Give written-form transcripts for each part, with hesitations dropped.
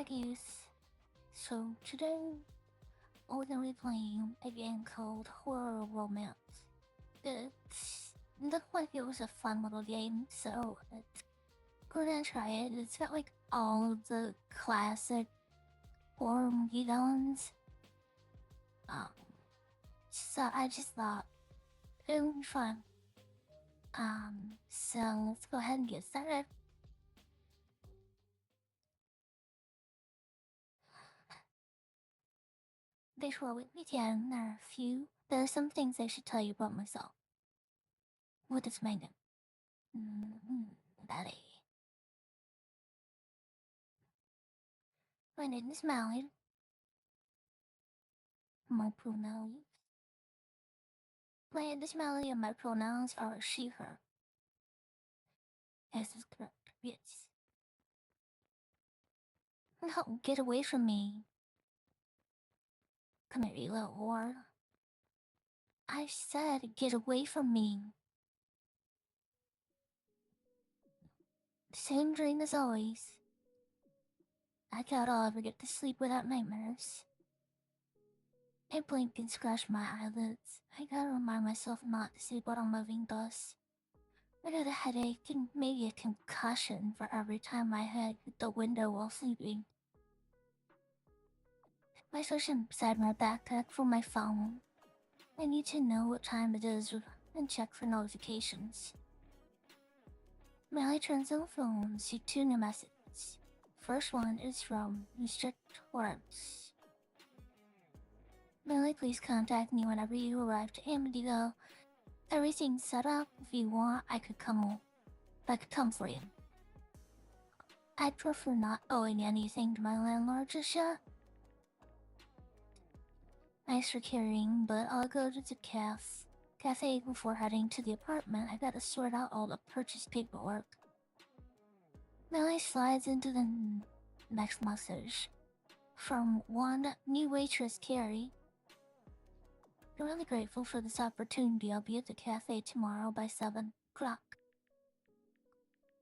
Aggies. So today we're gonna be playing a game called Horror Romance. The one it was a fun little game, so we're gonna try it. It's got like all of the classic horror movie villains. Um, so I just thought it would be fun. So let's go ahead and get started. Before we begin, there are some things I should tell you about myself. What is my name? Belly. My name is Mallory. My pronouns. My name is Mallory and my pronouns are she, her. This is correct, yes. No, get away from me. Come here, you little whore. I said get away from me. Same dream as always. I doubt I'll ever get to sleep without nightmares. I blink and scratch my eyelids. I gotta remind myself not to sleep while I'm moving thus. I got a headache and maybe a concussion for every time my head hit the window while sleeping. I search inside my backpack for my phone. I need to know what time it is and check for notifications. Melly turns on the phone, see two new messages. First one is from Mr. Torrance. Melly, please contact me whenever you arrive to AmityVille. Everything's set up. If you want, I could come for you. I'd prefer not owing anything to my landlord just yet. Nice for carrying, but I'll go to the cafe before heading to the apartment. I gotta sort out all the purchase paperwork. Melly slides into the next message. From one new waitress, Carrie. I'm really grateful for this opportunity. I'll be at the cafe tomorrow by 7 o'clock.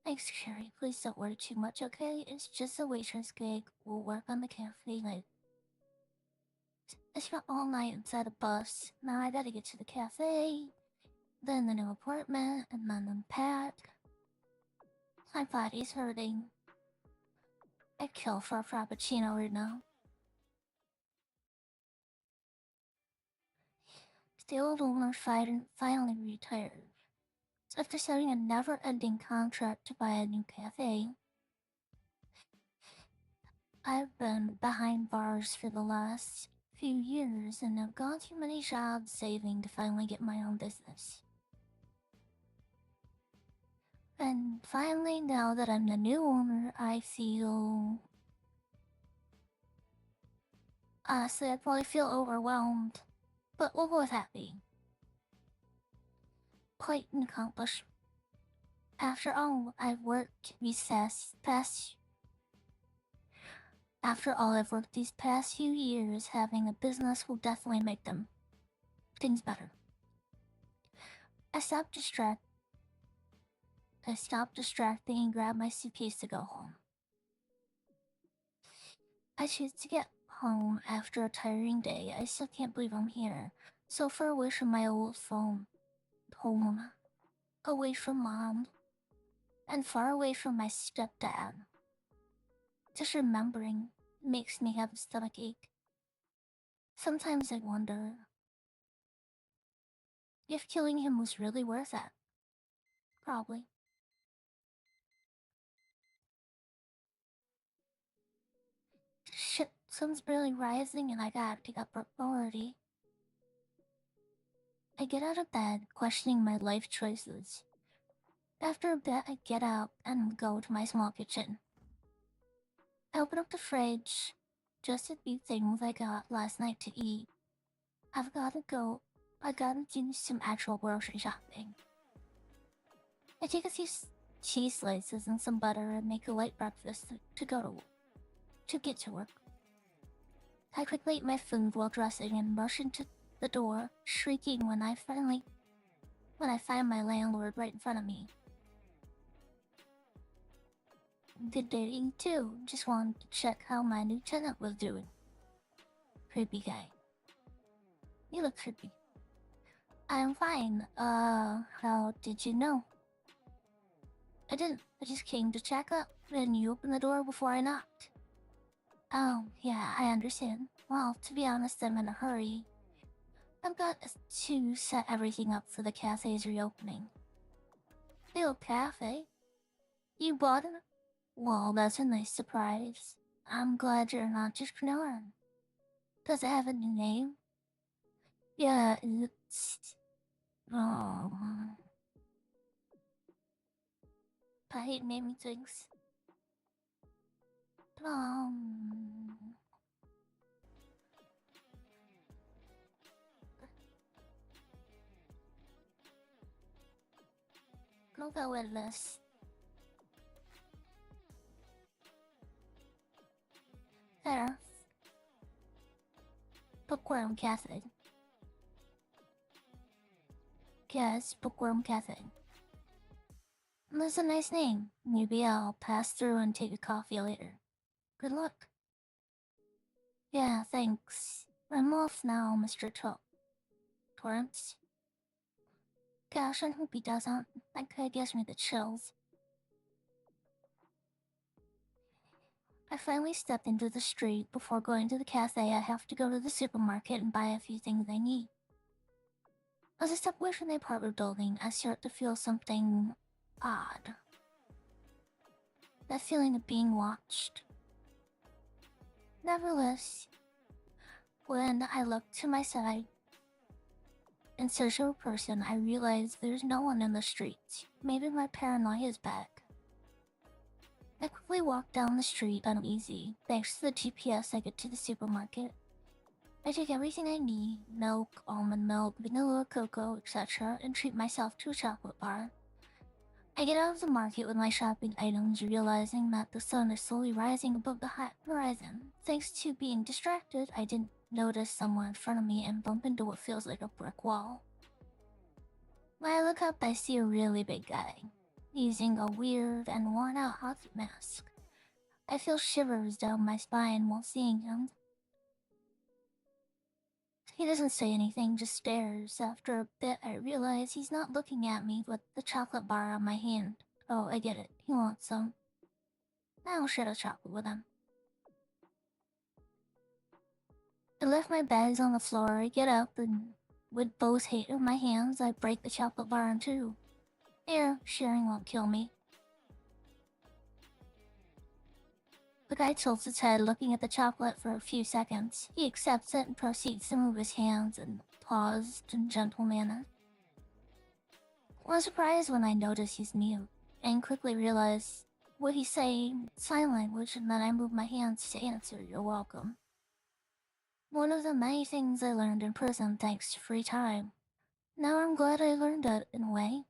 Thanks, Carrie. Please don't worry too much, okay? It's just a waitress gig. We'll work on the cafe later. I spent all night inside a bus. Now I gotta get to the cafe, then the new apartment, and then unpack. My body's hurting. I'd kill for a frappuccino right now. The old owner finally retired. So after signing a never-ending contract to buy a new cafe, I've been behind bars for the last few years and I've gone through many jobs saving to finally get my own business. And finally, now that I'm the new owner, I feel... Honestly, I probably feel overwhelmed, but we'll go with happy. Quite an accomplishment. After all I've worked these past few years, having a business will definitely make things better. I stopped distracting and grabbed my suitcase to go home. I choose to get home after a tiring day. I still can't believe I'm here, so far away from my old home, away from Mom, and far away from my stepdad. Just remembering makes me have a stomachache. Sometimes I wonder if killing him was really worth it. Probably. Shit, sun's barely rising and I gotta pick up a priority. I get out of bed, questioning my life choices. After a bit, I get out and go to my small kitchen. I open up the fridge, just a few things I got last night to eat. I gotta do some actual grocery shopping. I take a few cheese slices and some butter and make a light breakfast to get to work. I quickly eat my food while dressing and rush into the door, shrieking when I find my landlord right in front of me. Good day to you too. Just wanted to check how my new tenant was doing. Creepy guy. You look creepy. I'm fine. How did you know? I didn't. I just came to check up, and you opened the door before I knocked. Oh, yeah, I understand. Well, to be honest, I'm in a hurry. I've got to set everything up for the cafe's reopening. The cafe? You bought it? Well, that's a nice surprise. I'm glad you're not just ignoring. Does it have a new name? Yeah, it's... Oh... I hate naming things. Um... No go with this. There. Bookworm Cafe. Yes, Bookworm Cafe. That's a nice name. Maybe I'll pass through and take a coffee later. Good luck. Yeah, thanks. I'm off now, Mr. Torrance. Gosh, I hope he doesn't. That guy gives me the chills. I finally stepped into the street. Before going to the cafe, I have to go to the supermarket and buy a few things I need. As I step away from the apartment building, I start to feel something odd. That feeling of being watched. Nevertheless, when I look to my side in search of a person, I realize there's no one in the streets. Maybe my paranoia is back. I quickly walk down the street uneasy. Thanks to the GPS, I get to the supermarket. I take everything I need, milk, almond milk, vanilla, cocoa, etc., and treat myself to a chocolate bar. I get out of the market with my shopping items, realizing that the sun is slowly rising above the horizon. Thanks to being distracted, I didn't notice someone in front of me and bump into what feels like a brick wall. When I look up, I see a really big guy, using a weird and worn-out hockey mask. I feel shivers down my spine while seeing him. He doesn't say anything, just stares. After a bit, I realize he's not looking at me, but the chocolate bar on my hand. Oh, I get it. He wants some. I'll share the chocolate with him. I left my bags on the floor. I get up and, with both hate in my hands, I break the chocolate bar in two. Here, sharing won't kill me. The guy tilts his head, looking at the chocolate for a few seconds. He accepts it and proceeds to move his hands in paused and gentle manner. I was surprised when I noticed he's mute, and quickly realized what he's saying in sign language, and then I move my hands to answer, "You're welcome." One of the many things I learned in prison thanks to free time. Now I'm glad I learned it in a way.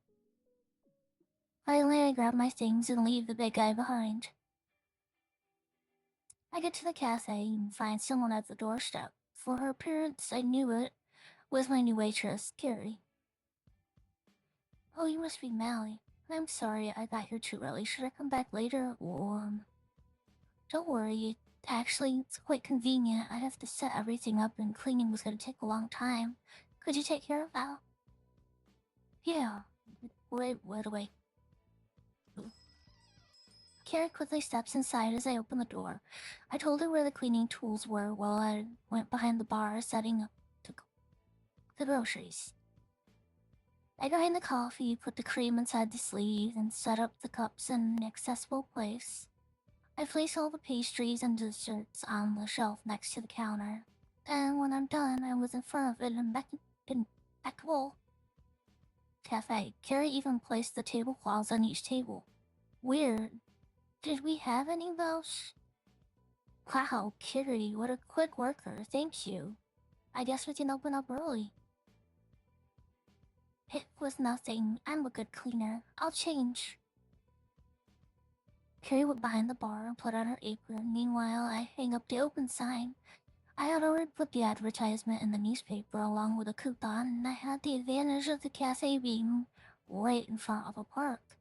Finally, I grab my things and leave the big guy behind. I get to the cafe and find someone at the doorstep. For her appearance, I knew it was my new waitress, Carrie. Oh, you must be Mally. I'm sorry I got here too early. Should I come back later, or... Don't worry, actually, it's quite convenient. I have to set everything up and cleaning was gonna take a long time. Could you take care of that? Yeah. Wait. Carrie quickly steps inside as I open the door. I told her where the cleaning tools were while I went behind the bar setting up the groceries. I grind the coffee, put the cream inside the sleeve, and set up the cups in an accessible place. I place all the pastries and desserts on the shelf next to the counter. And when I'm done, I was in front of an impeccable cafe. Carrie even placed the tablecloths on each table. Weird. Did we have any of those? Wow, Carrie, what a quick worker. Thank you. I guess we can open up early. It was nothing. I'm a good cleaner. I'll change. Carrie went behind the bar and put on her apron. Meanwhile, I hang up the open sign. I had already put the advertisement in the newspaper along with a coupon, and I had the advantage of the cafe being right in front of a park.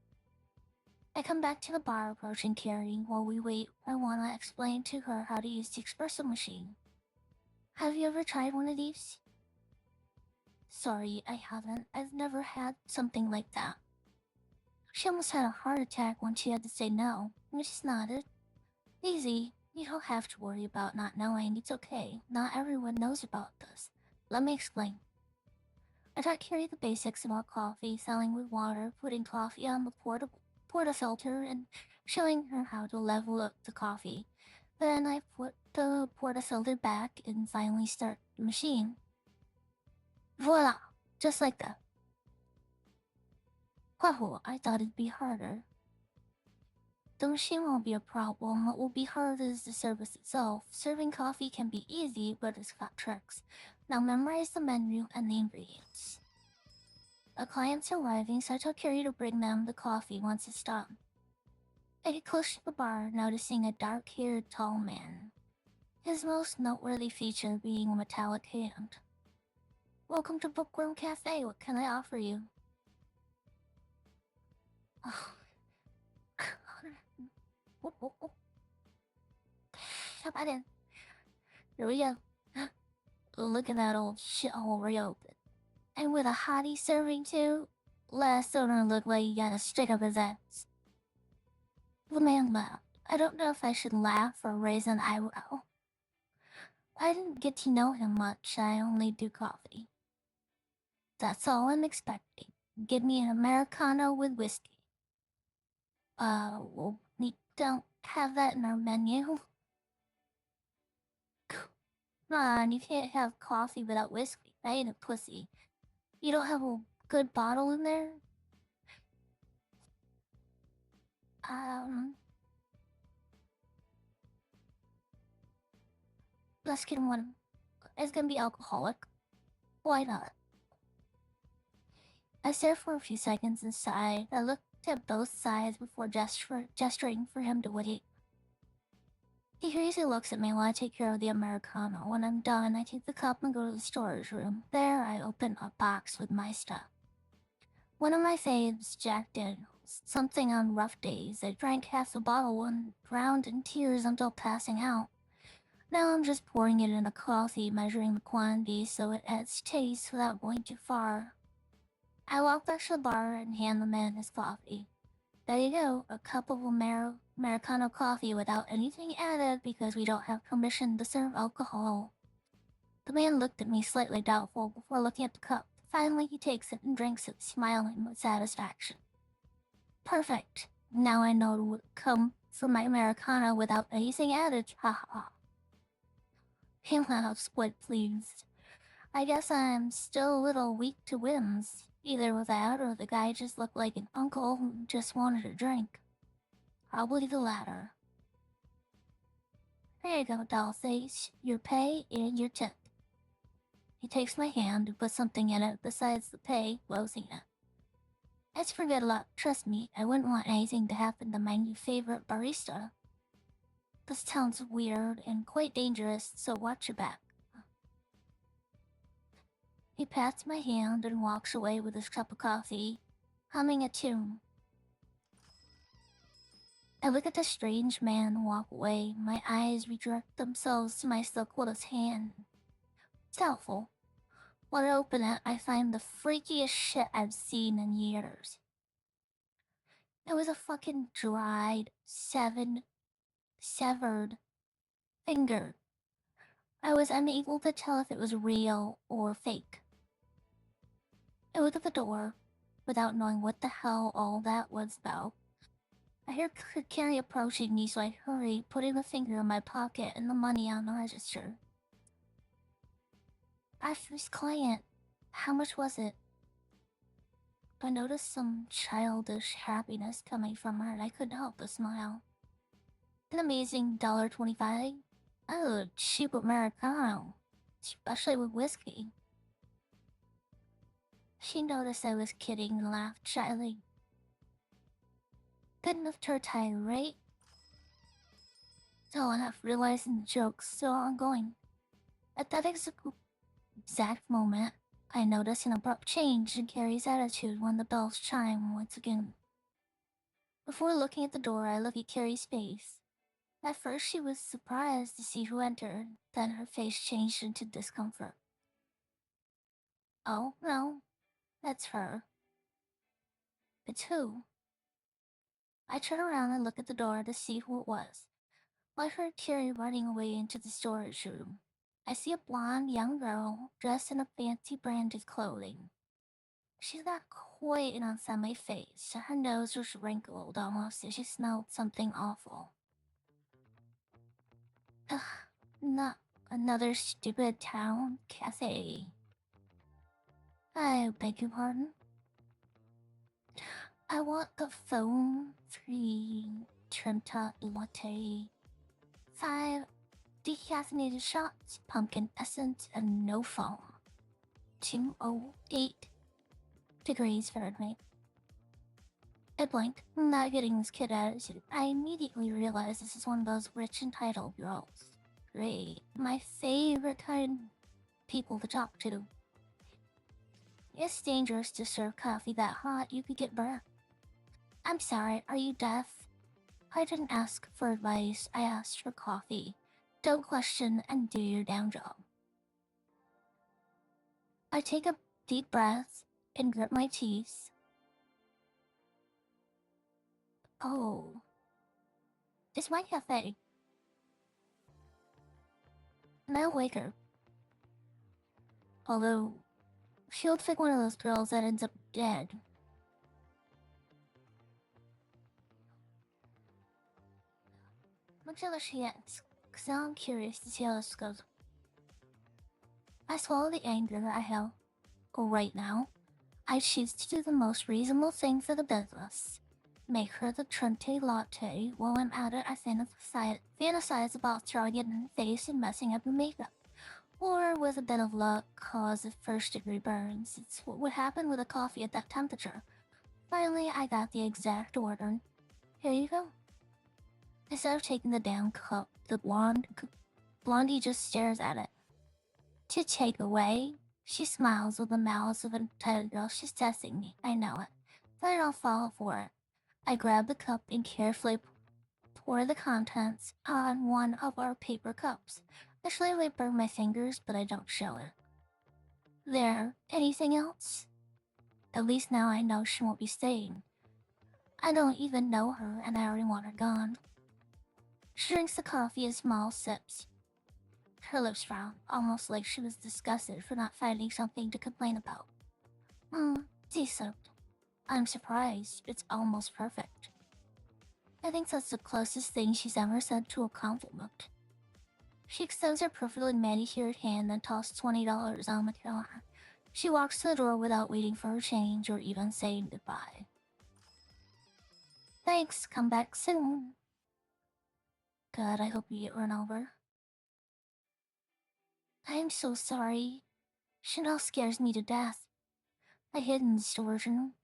I come back to the bar approaching Carrie. While we wait, I want to explain to her how to use the espresso machine. Have you ever tried one of these? Sorry, I haven't. I've never had something like that. She almost had a heart attack when she had to say no. And she nodded. Easy. You don't have to worry about not knowing. It's okay. Not everyone knows about this. Let me explain. I taught Carrie the basics about coffee, selling with water, putting coffee on the portafilter, and showing her how to level up the coffee. Then I put the portafilter back and finally start the machine. Voila! Just like that. Wow, I thought it'd be harder. The machine won't be a problem. What will be hard is the service itself. Serving coffee can be easy, but it's got tricks. Now memorize the menu and the ingredients. A client's arriving, so I tell Carrie to bring them the coffee once it's done. I get close to the bar, noticing a dark-haired tall man. His most noteworthy feature being a metallic hand. Welcome to Bookworm Cafe. What can I offer you? Oh. Come on in. Here we go. Look at that old shithole reopened. And with a hottie serving too? Last owner looked like he got a stick up his ass. The man laughed. I don't know if I should laugh or raise an eyebrow. I didn't get to know him much. I only do coffee. That's all I'm expecting. Give me an Americano with whiskey. Well, we don't have that in our menu. Come on, you can't have coffee without whiskey. I ain't a pussy. You don't have a good bottle in there? Let's get one. It's gonna be alcoholic. Why not? I stared for a few seconds and sighed. I looked at both sides before gesturing for him to wait. He crazily looks at me while I take care of the Americano. When I'm done, I take the cup and go to the storage room. There, I open a box with my stuff. One of my faves, Jack Daniels. Something on rough days. I drank half the bottle and drowned in tears until passing out. Now I'm just pouring it in a coffee, measuring the quantity so it adds taste without going too far. I walk back to the bar and hand the man his coffee. There you go, a cup of Americano coffee without anything added because we don't have permission to serve alcohol. The man looked at me slightly doubtful before looking at the cup. Finally, he takes it and drinks it, smiling with satisfaction. Perfect. Now I know it would come from my Americano without anything added. Ha ha. He laughs, quite pleased. I guess I'm still a little weak to whims. Either that or the guy just looked like an uncle who just wanted a drink. Probably the latter. Here you go, dollface. Your pay and your tip. He takes my hand and puts something in it besides the pay, closing it. It's for good luck, trust me. I wouldn't want anything to happen to my new favorite barista. This sounds weird and quite dangerous, so watch your back. He pats my hand and walks away with his cup of coffee, humming a tune. I look at the strange man walk away. My eyes redirect themselves to my still closed hand. Doubtful. When I open it, I find the freakiest shit I've seen in years. It was a fucking dried, severed finger. I was unable to tell if it was real or fake. I look at the door, without knowing what the hell all that was about. I hear Carrie approaching me, so I hurry, putting the finger in my pocket and the money on the register. Our first client. How much was it? I noticed some childish happiness coming from her, and I couldn't help but smile. An amazing $1.25. Oh, cheap Americano. Especially with whiskey. She noticed I was kidding and laughed shyly. Good enough to retire, right? So enough realizing the joke's still ongoing. At that exact moment, I noticed an abrupt change in Carrie's attitude when the bells chime once again. Before looking at the door, I look at Carrie's face. At first, she was surprised to see who entered, then her face changed into discomfort. Oh, no, that's her. It's who? I turn around and look at the door to see who it was. I heard Carrie running away into the storage room. I see a blonde young girl dressed in a fancy branded clothing. She's got quite an unseemly face. Her nose was wrinkled almost as she smelled something awful. Ugh, not another stupid town cafe. I beg your pardon? I want a foam-free Trenta latte. 5 decaffeinated shots, pumpkin essence, and no foam. 208 degrees Fahrenheit. I blink, not getting this kid attitude. I immediately realize this is one of those rich entitled girls. Great. My favorite kind of people to talk to. It's dangerous to serve coffee that hot, you could get burnt. I'm sorry, are you deaf? I didn't ask for advice, I asked for coffee. Don't question and do your damn job. I take a deep breath and grit my teeth. Oh, it's my cafe. No waker. Although, she looks like one of those girls that ends up dead. Much of she ends, cause now I'm curious to see how this goes. I swallow the anger I have. Right now, I choose to do the most reasonable thing for the business. Make her the Trente latte while I'm at it. I fantasize about throwing it in her face and messing up her makeup. Or, with a bit of luck, cause of first-degree burns. It's what would happen with a coffee at that temperature. Finally, I got the exact order. Here you go. Instead of taking the damn cup, the blondie just stares at it. To take away, she smiles with the malice of an entitled girl. She's testing me, I know it. But I don't fall for it. I grab the cup and carefully pour the contents on one of our paper cups. I slightly burn my fingers, but I don't show it. There, anything else? At least now I know she won't be staying. I don't even know her, and I already want her gone. She drinks the coffee in small sips. Her lips frown, almost like she was disgusted for not finding something to complain about. Decent. I'm surprised. It's almost perfect. I think that's the closest thing she's ever said to a compliment. She extends her perfectly manicured hand and tosses $20 on the counter. She walks to the door without waiting for her change or even saying goodbye. Thanks, come back soon. God, I hope you get run over. I'm so sorry. Chanel scares me to death. I hid in the storage room.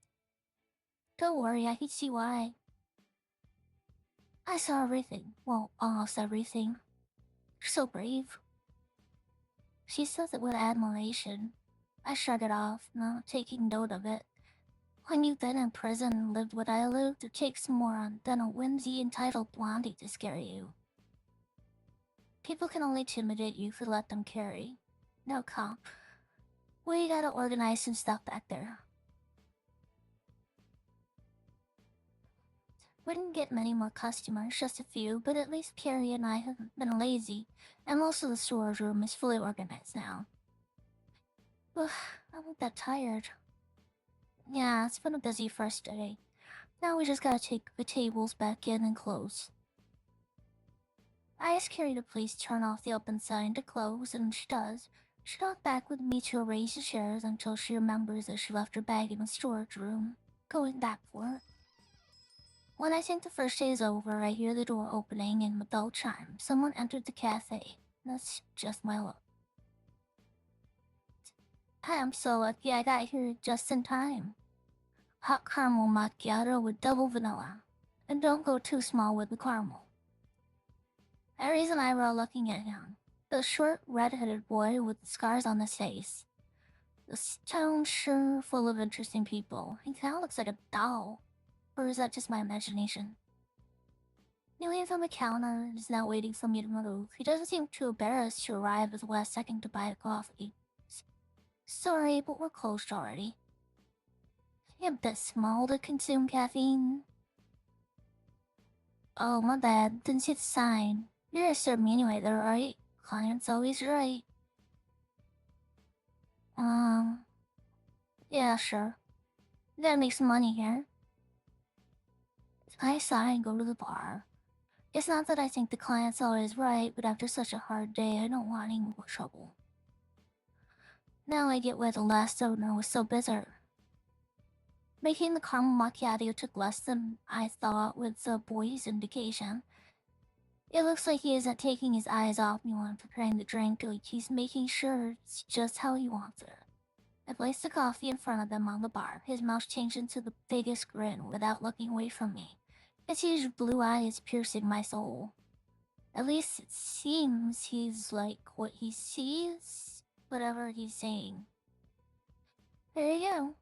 Don't worry, I can see why. I saw everything. Well, almost everything. You're so brave. She says it with admiration. I shrug it off, not taking note of it. When you've been in prison and lived what I lived, it takes more than a whimsy entitled blondie to scare you. People can only intimidate you if you let them carry. No, calm. We gotta organize some stuff back there. Wouldn't get many more customers, just a few, but at least Carrie and I haven't been lazy, and most of the storage room is fully organized now. Ugh, I'm not that tired. Yeah, it's been a busy first day. Now we just gotta take the tables back in and close. I asked Carrie to please turn off the open sign to close, and she does. She got back with me to arrange the chairs until she remembers that she left her bag in the storage room. Going back for it. When I think the first day is over, I hear the door opening and the bell chime. Someone entered the cafe. That's just my luck. I'm so lucky I got here just in time. Hot caramel macchiato with double vanilla. And don't go too small with the caramel. I raise an eyebrow looking at him. The short, red-headed boy with the scars on his face. This town's sure full of interesting people. He kinda looks like a doll. Or is that just my imagination? Kneeling on the counter is now waiting for me to move. He doesn't seem too embarrassed to arrive at the last second to buy a coffee. Sorry, but we're closed already. You're a bit small to consume caffeine. Oh, my bad. Didn't see the sign. You're gonna serve me anyway, though, right? Client's always right. Yeah, sure. You gotta make some money here. I sigh and go to the bar. It's not that I think the client's always right, but after such a hard day, I don't want any more trouble. Now I get why the last owner was so bitter. Making the caramel macchiato took less than I thought with the boy's indication. It looks like he isn't taking his eyes off me when preparing the drink, like he's making sure it's just how he wants it. I placed the coffee in front of him on the bar. His mouth changed into the biggest grin without looking away from me. His huge blue eyes piercing my soul. At least it seems he's like what he sees, whatever he's saying. There you go.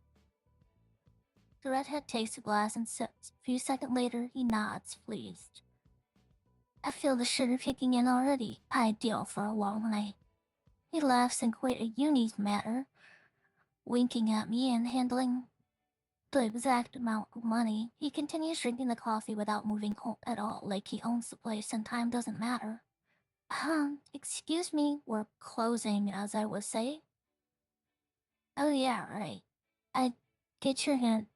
The redhead takes the glass and sips. A few seconds later, he nods, pleased. I feel the sugar kicking in already. Ideal for a long night. He laughs in quite a unique manner, winking at me and handling the exact amount of money. He continues drinking the coffee without moving at all, like he owns the place and time doesn't matter. Excuse me, we're closing, as I would say. Oh yeah, right. I get your hint.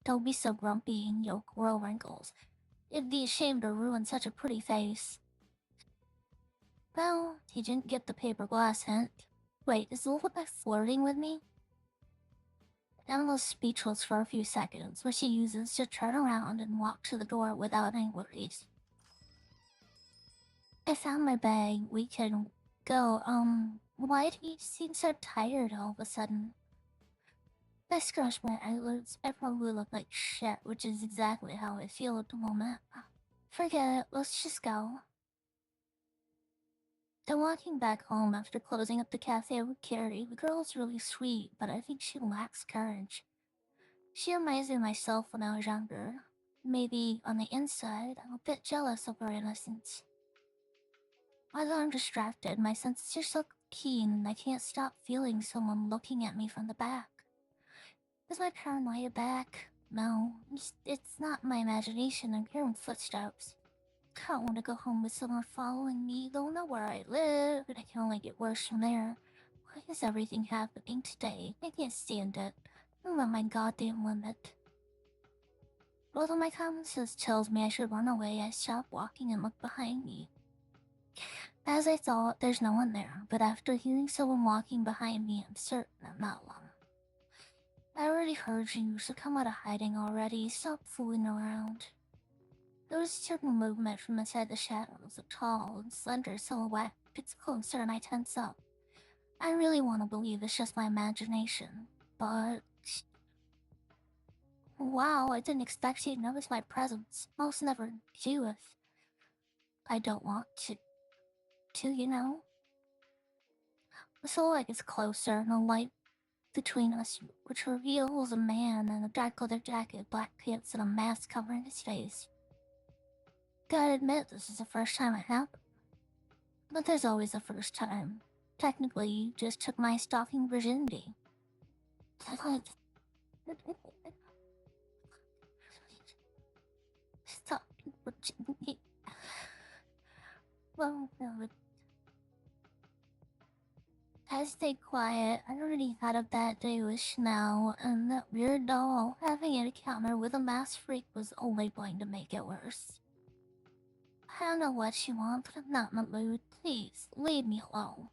Don't be so grumpy and you'll grow wrinkles. It'd be a shame to ruin such a pretty face. Well, he didn't get the paper glass hint. Wait, is Lilith flirting with me? Emma's speechless for a few seconds, which she uses to turn around and walk to the door without any worries. I found my bag. We can go. Why do you seem so tired all of a sudden? I scratched my eyelids. I probably look like shit, which is exactly how I feel at the moment. Forget it. Let's just go. I'm walking back home after closing up the cafe with Carrie. The girl is really sweet, but I think she lacks courage. She reminds me of myself when I was younger. Maybe on the inside, I'm a bit jealous of her innocence. Although I'm distracted, my senses are so keen and I can't stop feeling someone looking at me from the back. Is my paranoia back? No, it's not my imagination. I'm hearing footsteps. I don't want to go home with someone following me. They'll know where I live, and I can only get worse from there. Why is everything happening today? I can't stand it. I'm at my goddamn limit. Although my common sense tells me I should run away, I stop walking and look behind me. As I thought, there's no one there, but after hearing someone walking behind me, I'm certain I'm not alone. I already heard you, so come out of hiding already. Stop fooling around. There was a certain movement from inside the shadows. A tall and slender silhouette gets closer and I tense up. I really want to believe it's just my imagination, but... Wow, I didn't expect you to notice my presence. Most never do if I don't want to, you know? The silhouette gets closer and the light between us, which reveals a man in a dark leather jacket, black pants, and a mask covering his face. Gotta admit, this is the first time it happened. But there's always a first time. Technically, you just took my stalking virginity. Stalking virginity. Well, no, I stayed quiet. I already had a bad day with Chanel, and that weird doll having an encounter with a masked freak was only going to make it worse. I don't know what you want, but I'm not in the mood. Please, leave me alone.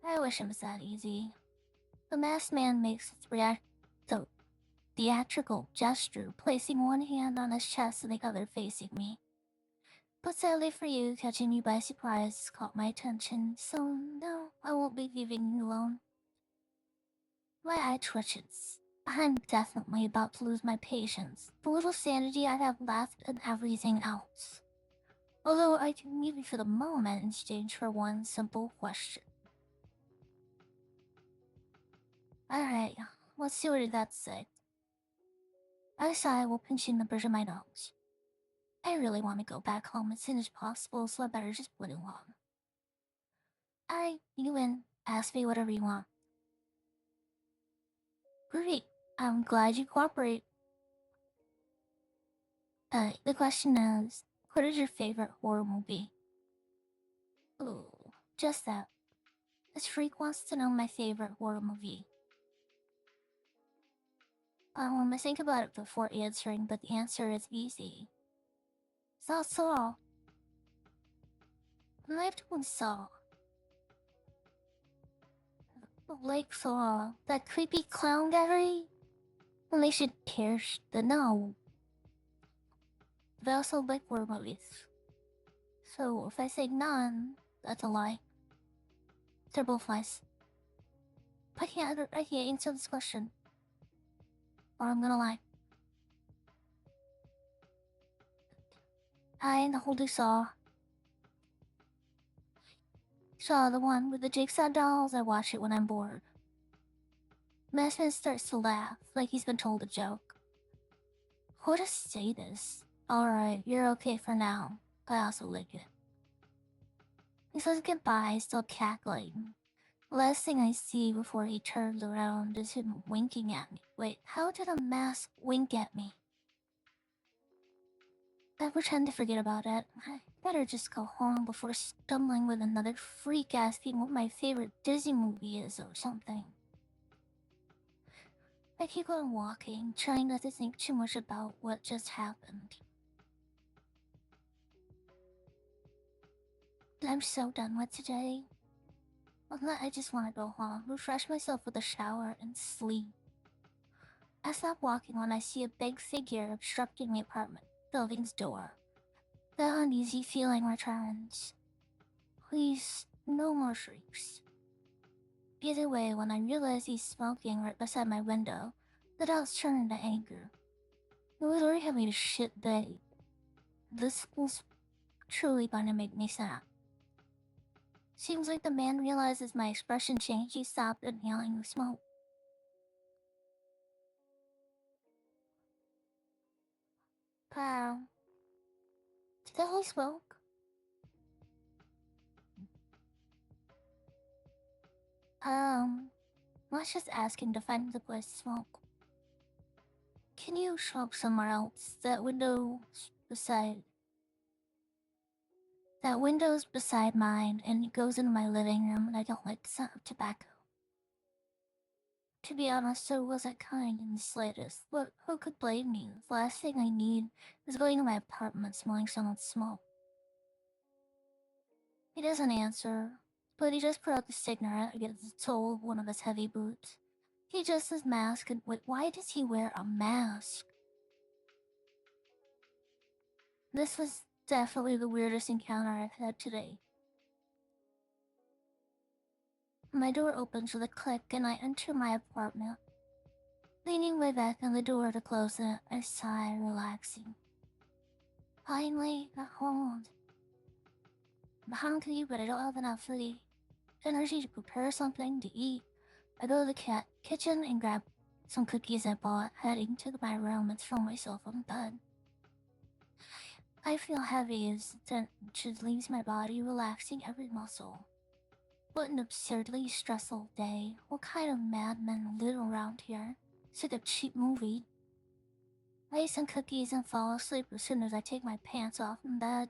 I wish it was that easy. The masked man makes the theatrical gesture, placing one hand on his chest and the other facing me. But sadly for you, catching me by surprise caught my attention, so no, I won't be leaving you alone. My eye twitches. I'm definitely about to lose my patience, the little sanity I have left, and everything else. Although I can leave you for the moment in exchange for one simple question. Alright, let's see what that's say. I sigh while pinching the bridge of my nose. I really want to go back home as soon as possible, so I better just play along. Alright, you win. Ask me whatever you want. Great. I'm glad you cooperate. The question is, what is your favorite horror movie? Ooh, just that. This freak wants to know my favorite horror movie. I think about it before answering, but the answer is easy. Saw. Lived with Saw. Like Saw, that creepy clown guy. Well, they should tears the no. They also like horror movies. So if I say none, that's a lie. They're both lies. I can't answer this question. Or I'm gonna lie. I totally saw the one with the jigsaw dolls. I watch it when I'm bored. Massman starts to laugh, like he's been told a joke. Who to say this? Alright, you're okay for now. I also like it. He says goodbye, still cackling. Last thing I see before he turns around is him winking at me. Wait, how did a mask wink at me? I pretend to forget about it. I better just go home before stumbling with another freak asking what my favorite Disney movie is or something. I keep on walking, trying not to think too much about what just happened. I'm so done with today. I just want to go home, refresh myself with a shower, and sleep. I stop walking when I see a big figure obstructing the apartment building's door. The uneasy feeling returns. Please, no more shrieks. Either way, when I realize he's smoking right beside my window, the doubts turn into anger. It was already having a shit day. This was truly gonna make me sad. Seems like the man realizes my expression changed. He stopped inhaling the smoke. Wow. Did that whole smoke? Let's just ask him to find the place to smoke. Can you smoke somewhere else? That window's beside mine, and it goes into my living room, and I don't like the scent of tobacco. To be honest, I wasn't kind in the slightest, but who could blame me? The last thing I need is going to my apartment smelling someone's smoke. He doesn't answer, but he just put out the cigarette against the toe of one of his heavy boots. He adjusts his mask and wait, why does he wear a mask? This was definitely the weirdest encounter I've had today. My door opens with a click and I enter my apartment. Leaning way back on the door to close it, I sigh, relaxing. Finally, got home. I'm hungry, but I don't have enough of the energy to prepare something to eat. I go to the kitchen and grab some cookies I bought, heading to my room and throw myself on bed. I feel heavy as the tension leaves my body, relaxing every muscle. What an absurdly stressful day. What kind of madmen live around here? It's like a cheap movie. I eat some cookies and fall asleep as soon as I take my pants off in bed.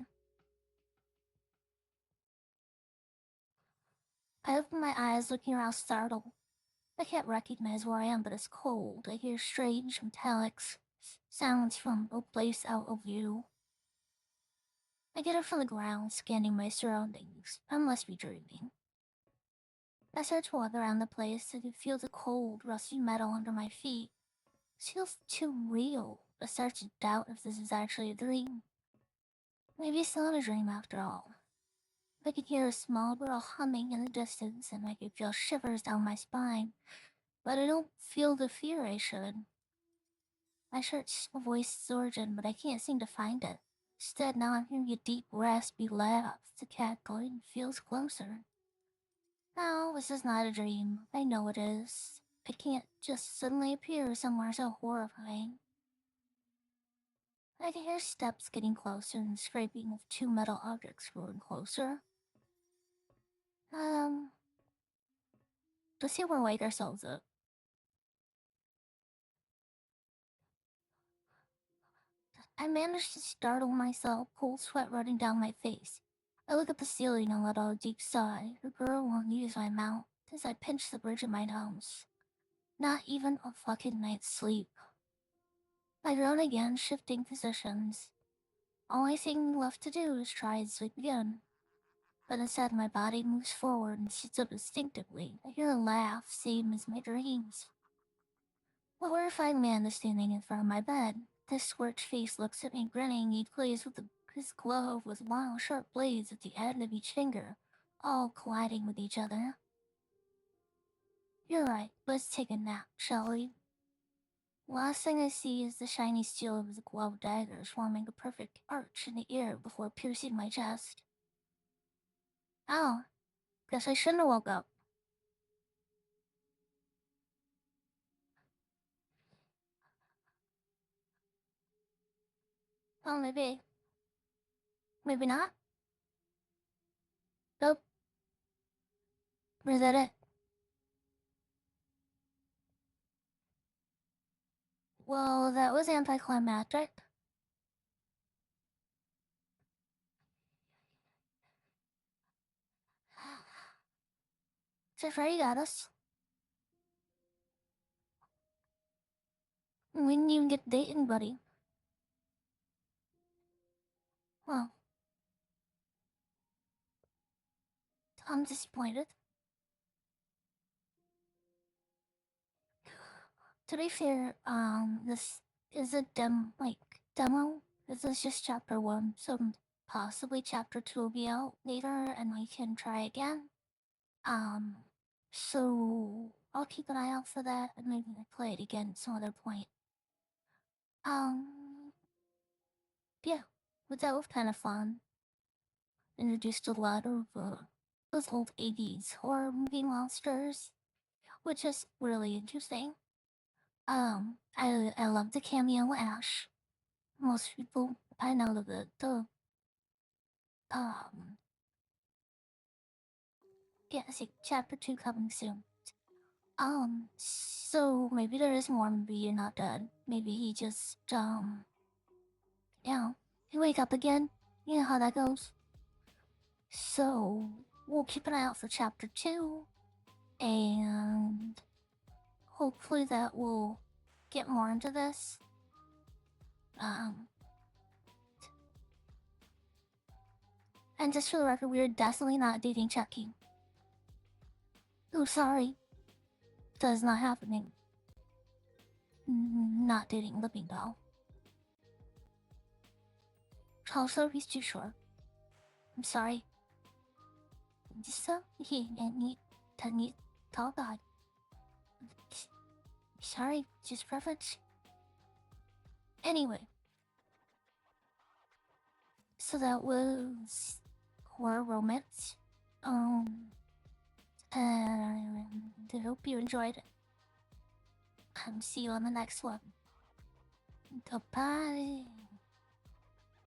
I open my eyes, looking around startled. I can't recognize where I am, but it's cold. I hear strange metallic sounds from a place out of view. I get up from the ground, scanning my surroundings. I must be dreaming. I start to walk around the place and feel the cold, rusty metal under my feet. It feels too real. I start to doubt if this is actually a dream. Maybe it's not a dream after all. I can hear a small girl humming in the distance and I can feel shivers down my spine, but I don't feel the fear I should. I search a voice's origin, but I can't seem to find it. Instead, now I'm hearing a deep, raspy laugh. The cat going feels closer. No, this is not a dream. I know it is. It can't just suddenly appear somewhere so horrifying. I can hear steps getting closer and scraping of two metal objects growing closer. Let's see if we wake ourselves up. I managed to startle myself, cold sweat running down my face. I look at the ceiling and let out a deep sigh. The girl won't use my mouth as I pinch the bridge of my nose. Not even a fucking night's sleep. I groan again, shifting positions. Only thing left to do is try and sleep again. But instead, my body moves forward and sits up instinctively. I hear a laugh, same as my dreams. A horrified man is standing in front of my bed. This scorched face looks at me, grinning. He plays with his glove with long, sharp blades at the end of each finger, all colliding with each other. You're right, let's take a nap, shall we? Last thing I see is the shiny steel of his glove daggers forming a perfect arch in the air before piercing my chest. Oh, guess I shouldn't have woke up. Oh, maybe. Maybe not? Nope. Or is that it? Well, that was anticlimactic. So Freddy got us. We didn't even get to date anybody. Well, I'm disappointed. To be fair, this is a demo. This is just chapter 1, so possibly chapter 2 will be out later and we can try again. Um, so I'll keep an eye out for that and maybe play it again at some other point. Um, yeah, but that was kind of fun. Introduced a lot of those old 80s horror movie monsters, which is really interesting. I love the cameo Ash. Most people I know the um yeah, see chapter 2 coming soon. So maybe there is more, maybe you're not dead. Maybe he just yeah, he wake up again. You know how that goes. So we'll keep an eye out for chapter 2 and hopefully that will get more into this. And just for the record, we're definitely not dating Chucky. Oh, sorry. That's not happening. Not dating Living Doll. Also, he's too short. I'm sorry. So, he need tall guy. Sorry, just preference. Anyway, so that was horror romance. And I hope you enjoyed it. See you on the next one. Goodbye.